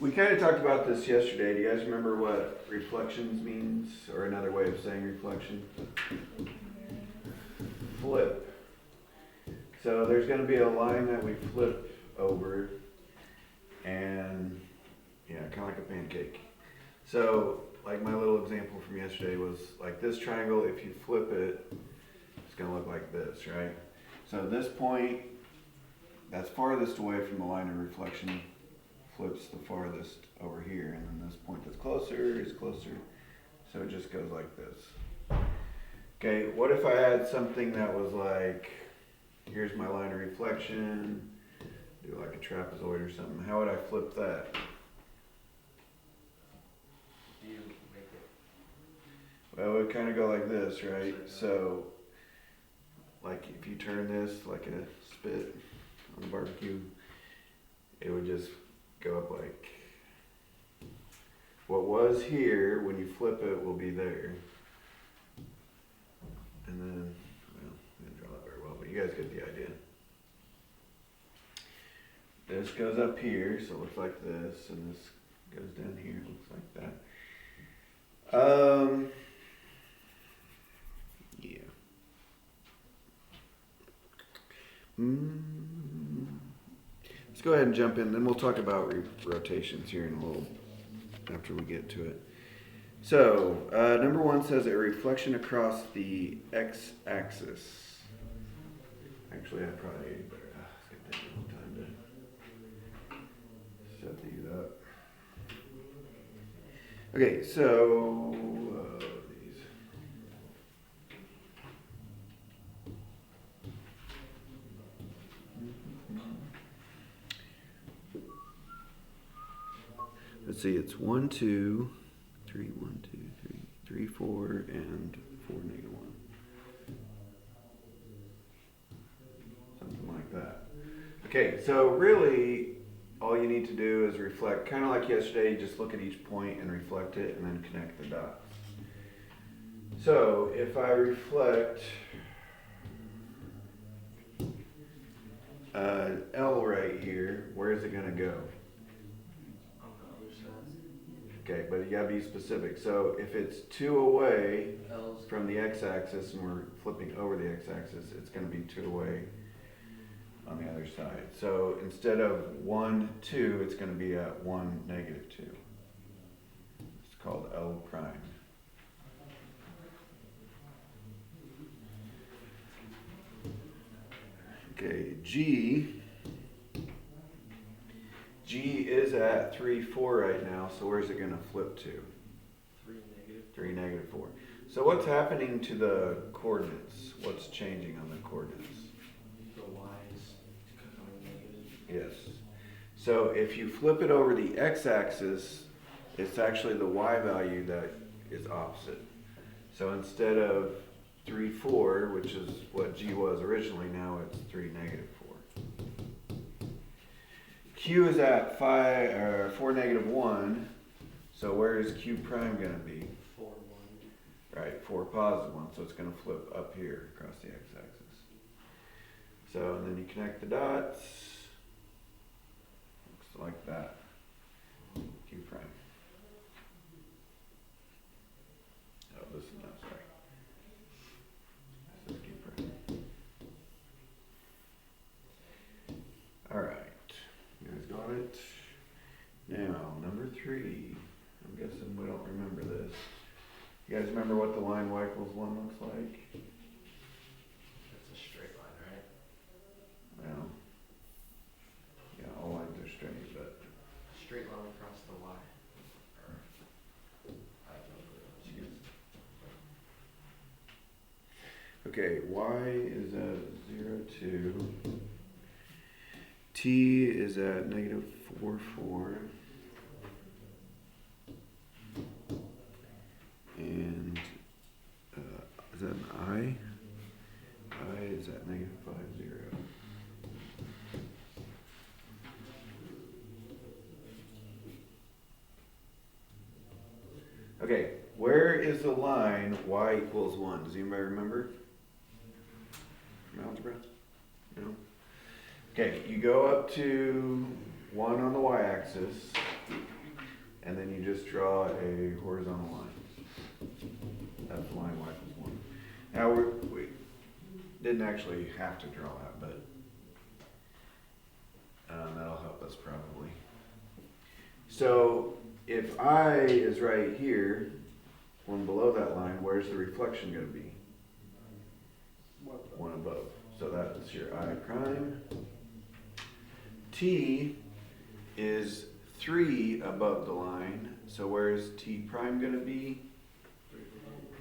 We kind of talked about this yesterday. Do you guys remember what reflections means, or another way of saying reflection? Flip. So there's going to be a line that we flip over, and yeah, kind of like a pancake. So, like my little example from yesterday was like this triangle. If you flip it, it's going to look like this, right? So this point that's farthest away from the line of reflection flips the farthest over here, and then this point that's closer is closer. So it just goes like this. Okay, what if I had something that was like, here's my line of reflection, do like a trapezoid or something. How would I flip that? You make it. Well, it would kind of go like this, right? So, like if you turn this like a spit on the barbecue, it would just go up like, what was here, when you flip it, will be there. And then, well, I didn't draw that very well, but you guys get the idea. This goes up here, so it looks like this, and this goes down here, it looks like that. Yeah. Let's go ahead and jump in, then we'll talk about rotations here in a little, after we get to it. So, number one says a reflection across the x-axis. Actually, I probably better, it's gonna take a long time to set these up. Okay, so, these. Let's see, it's 1, 2, 3, 1, 2, 3, 3, 4, and 4, negative 1. Something like that. Okay, so really, all you need to do is reflect, kind of like yesterday, you just look at each point and reflect it, and then connect the dots. So, if I reflect L right here, where is it going to go? On the other side. Okay, but you gotta be specific. So if it's 2 away L's. from the x-axis and we're flipping over the x-axis, it's gonna be 2 away on the other side. So instead of 1, 2, it's gonna be at 1, negative 2. It's called L prime. Okay, G is at 3, 4 right now, so where's it gonna flip to? 3, negative. 3, negative 4. So what's happening to the coordinates? What's changing on the coordinates? The y is becoming negative. Yes. So if you flip it over the x-axis, it's actually the y value that is opposite. So instead of 3, 4, which is what G was originally, now it's 3, negative 4. Q is at 4, negative 1. So where is Q prime going to be? 4, 1. Right, 4, positive 1. So it's going to flip up here across the x-axis. So, and then you connect the dots. Looks like that. Q prime. Oh, this is not, sorry. This is Q prime. Alright. You guys got it? Now, number 3. I'm guessing we don't remember this. You guys remember what the line y equals 1 looks like? That's a straight line, right? Well, yeah, all lines are straight, but A straight line across the y. Or, I have no clue. okay, y is at 0, 2. T is at negative 4, 4. And is that an I? I is at negative 5, 0. Okay, where is the line y equals 1? Does anybody remember? From algebra? No? Okay, you go up to 1 on the y-axis, And then you just draw a horizontal line. That's the line y equals 1. Now we didn't actually have to draw that, but that'll help us probably. So if I is right here, one below that line, where's the reflection going to be? One above. So that's your I prime. T is 3 above the line. So where is T prime going to be?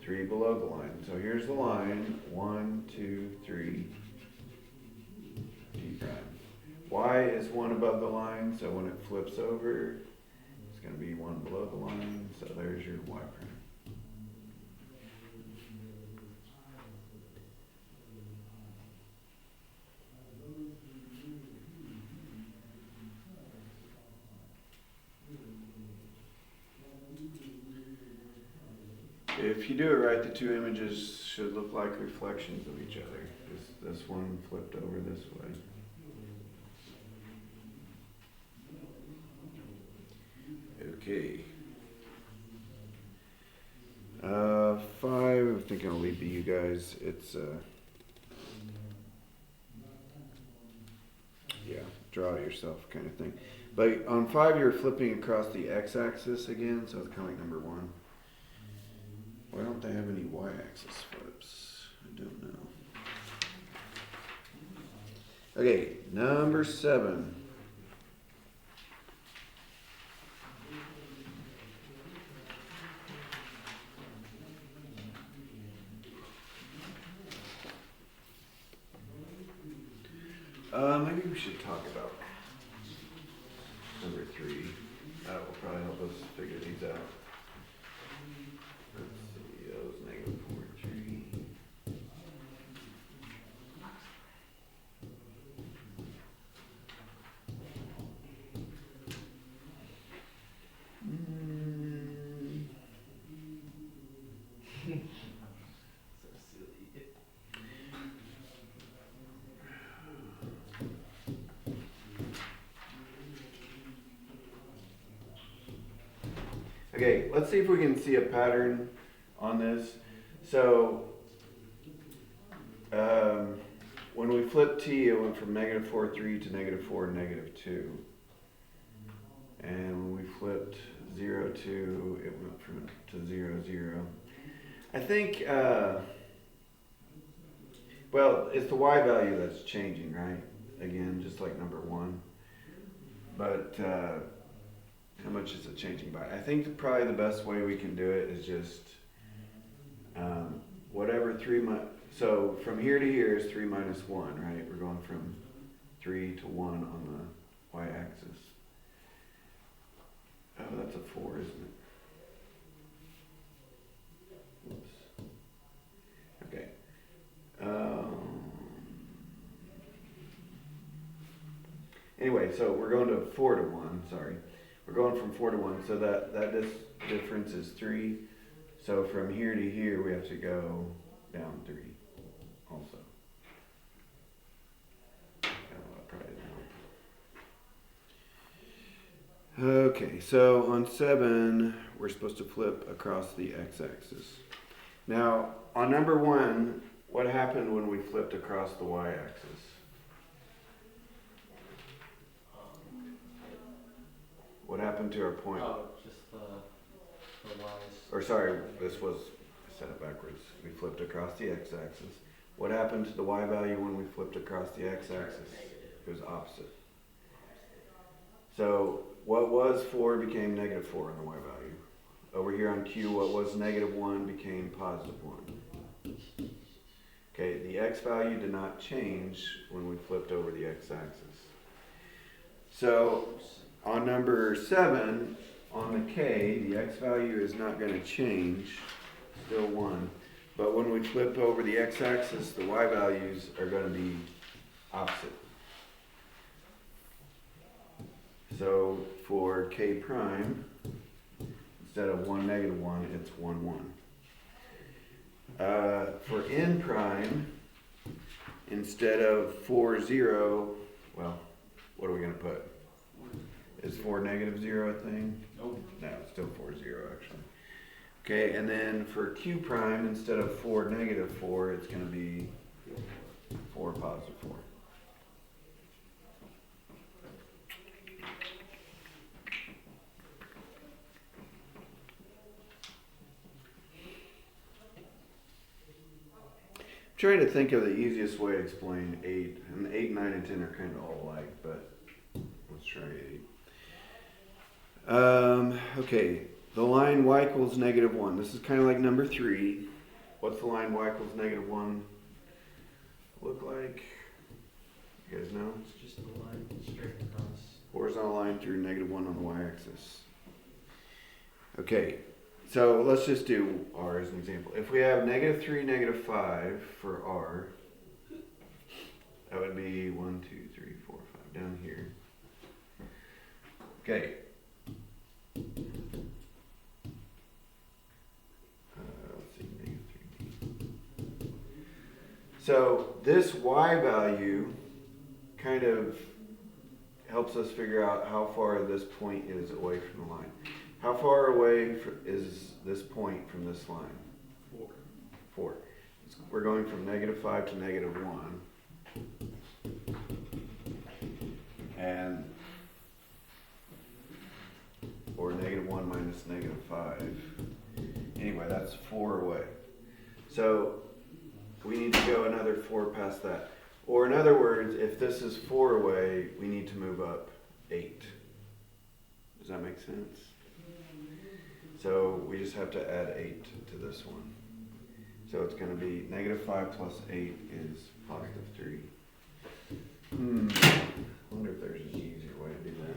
3 below the line. So here's the line. 1, 2, 3. T prime. Y is 1 above the line. So when it flips over, it's going to be 1 below the line. So there's your Y prime. If you do it right, the two images should look like reflections of each other. This one flipped over this way. Okay. 5, I think I'll leave to you guys. It's, yeah, draw it yourself kind of thing. But on 5, you're flipping across the x-axis again, so it's kind of like number 1. Why don't they have any y-axis flips? I don't know. Okay, number 7. Maybe we should talk about number 3. That will probably help us figure these out. Let's see, that was negative 4, 3. So silly. Okay, let's see if we can see a pattern on this. So, when we flipped t, it went from negative 4, 3 to negative 4, negative 2. And when we flipped 0, 2, it went from to 0, 0. I think, well, it's the y value that's changing, right? Again, just like number 1. But how much is it changing by? I think probably the best way we can do it is just whatever 3 so from here to here is 3 minus 1, right? We're going from 3 to 1 on the y-axis. Oh, that's a 4, isn't it? Oops. Okay. Anyway, so we're going to 4 to 1, sorry. We're going from 4 to 1, so that difference is 3. So from here to here, we have to go down 3 also. That probably didn't help. Okay, so on 7, we're supposed to flip across the x-axis. Now, on number 1, what happened when we flipped across the y-axis? What happened to our point? Oh, just the Y's. Or sorry, this was, I said it backwards. We flipped across the x-axis. What happened to the y value when we flipped across the x-axis? It was opposite. So what was 4 became negative 4 in the y value. Over here on Q, what was negative 1 became positive 1. Okay, the x value did not change when we flipped over the x-axis. So on number 7, on the k, the x value is not going to change, still 1. But when we flip over the x-axis, the y values are going to be opposite. So for k prime, instead of 1, negative 1, it's 1, 1. For n prime, instead of 4, 0, well, what are we going to put? Is 4 negative 0 a thing? Nope. No, it's still 4 0 actually. Okay, and then for Q prime, instead of 4 negative 4, it's going to be 4 positive 4. I'm trying to think of the easiest way to explain 8. And 8, 9, and 10 are kind of all alike, but let's try 8. Okay, the line y equals negative 1. This is kind of like number 3. What's the line y equals negative 1 look like? You guys know? It's just a line straight across. Horizontal line through negative 1 on the y-axis. Okay, so let's just do r as an example. If we have negative 3, negative 5 for r, that would be 1, 2, 3, 4, 5 down here. Okay. Let's see, negative 3. So this y value kind of helps us figure out how far this point is away from the line. How far away is this point from this line? 4. 4. We're going from negative 5 to negative 1. And, or negative 1 minus negative 5. Anyway, that's 4 away. So we need to go another 4 past that. Or in other words, if this is 4 away, we need to move up 8. Does that make sense? So we just have to add 8 to this one. So it's going to be negative 5 plus 8 is positive 3. I wonder if there's an easier way to do that.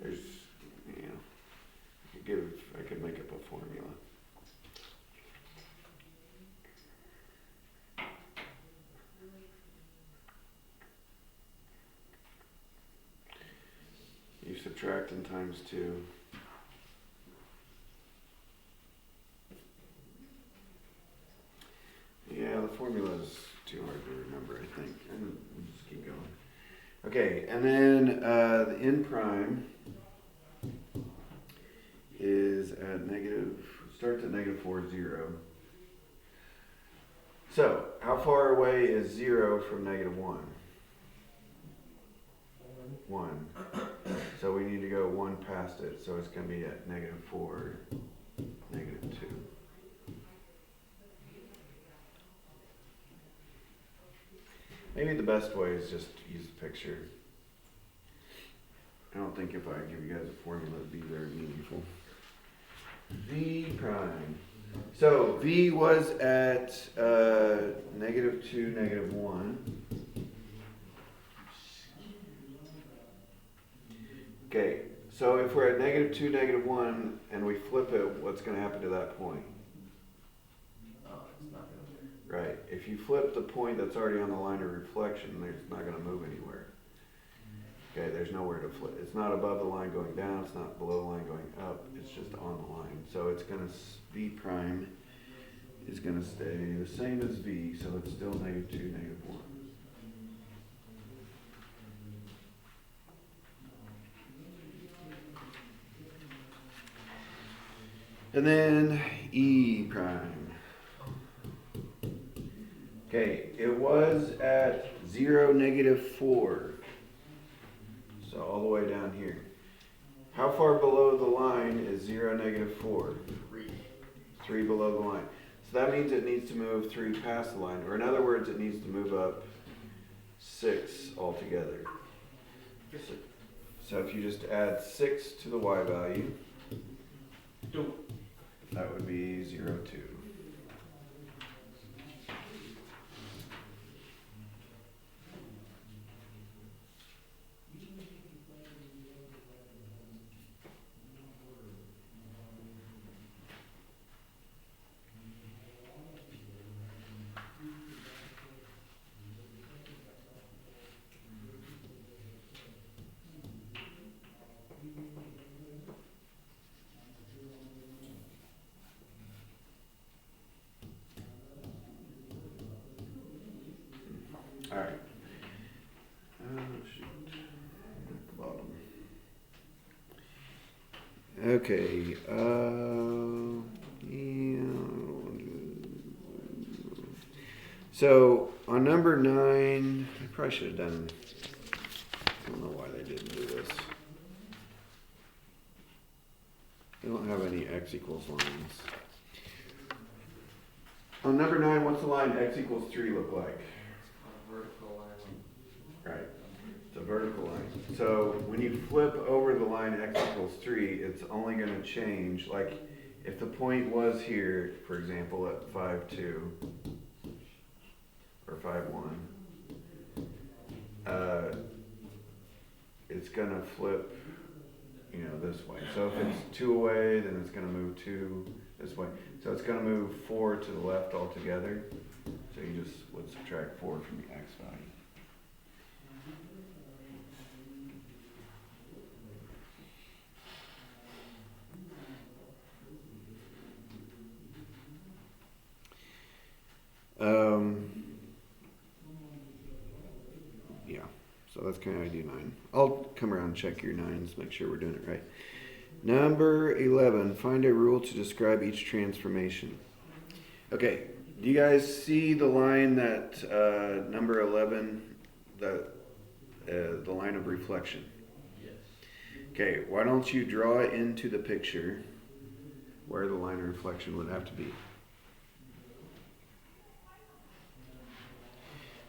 There's, I could make up a formula. You subtract and times 2. Yeah, the formula is too hard to remember, I think. And we'll just keep going. Okay, and then the n prime is at starts at negative 4, 0. So, how far away is 0 from negative 1? 1. So we need to go 1 past it, so it's going to be at negative 4, negative 2. Maybe the best way is just to use a picture. I don't think if I give you guys a formula it would be very meaningful. V prime. So V was at negative 2, negative 1. Okay, so if we're at negative 2, negative 1, and we flip it, what's going to happen to that point? Oh, it's not going to. Right. If you flip the point that's already on the line of reflection, it's not going to move anywhere. Okay, there's nowhere to flip. It's not above the line going down. It's not below the line going up. It's just on the line. So it's going to, V prime is going to stay the same as V, so it's still negative 2, negative 1. And then E prime. Okay, it was at 0, negative 4. So all the way down here. How far below the line is 0, negative 4? 3. 3 below the line. So that means it needs to move 3 past the line. Or in other words, it needs to move up 6 altogether. So if you just add 6 to the y value, that would be 0, 2. Alright. Shoot. At the bottom. Okay, so on number 9, I probably should have done, I don't know why they didn't do this. They don't have any x equals lines. On number 9, what's the line x equals 3 look like? It's called a vertical line. Right, it's a vertical line. So when you flip over the line x equals 3, it's only going to change, like if the point was here, for example, at 5, 2, or 5, 1, it's going to flip, this way. So if it's 2 away, then it's going to move 2 this way. So it's going to move 4 to the left altogether. So you just would subtract 4 from the x value. Yeah, so that's kind of idea 9. I'll come around and check your 9s, make sure we're doing it right. Number 11, find a rule to describe each transformation. Okay, do you guys see the line that, number 11, the line of reflection? Yes. Okay, why don't you draw it into the picture where the line of reflection would have to be?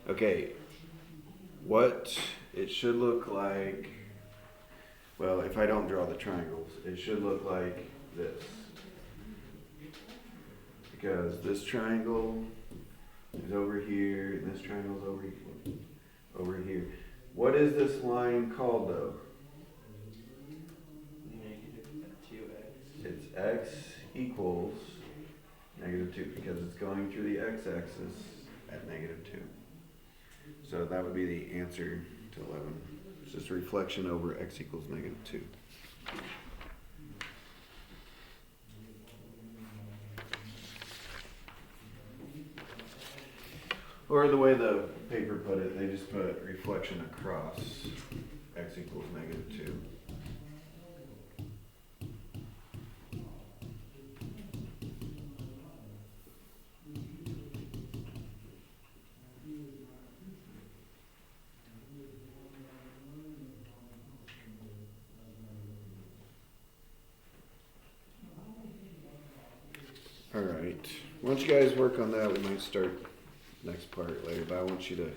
Okay, what it should look like, well, if I don't draw the triangles, it should look like this. Because this triangle is over here, and this triangle is over here. What is this line called though? -2x. It's x equals -2 because it's going through the x-axis at -2. So that would be the answer to 11. It's just reflection over x equals -2. Or the way the paper put it, they just put reflection across x equals -2. Alright, once you guys work on that, we might start next part later, but I want you to,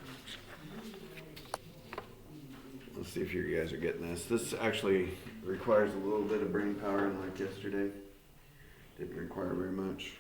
let's see if you guys are getting this. This actually requires a little bit of brain power, unlike yesterday. Didn't require very much.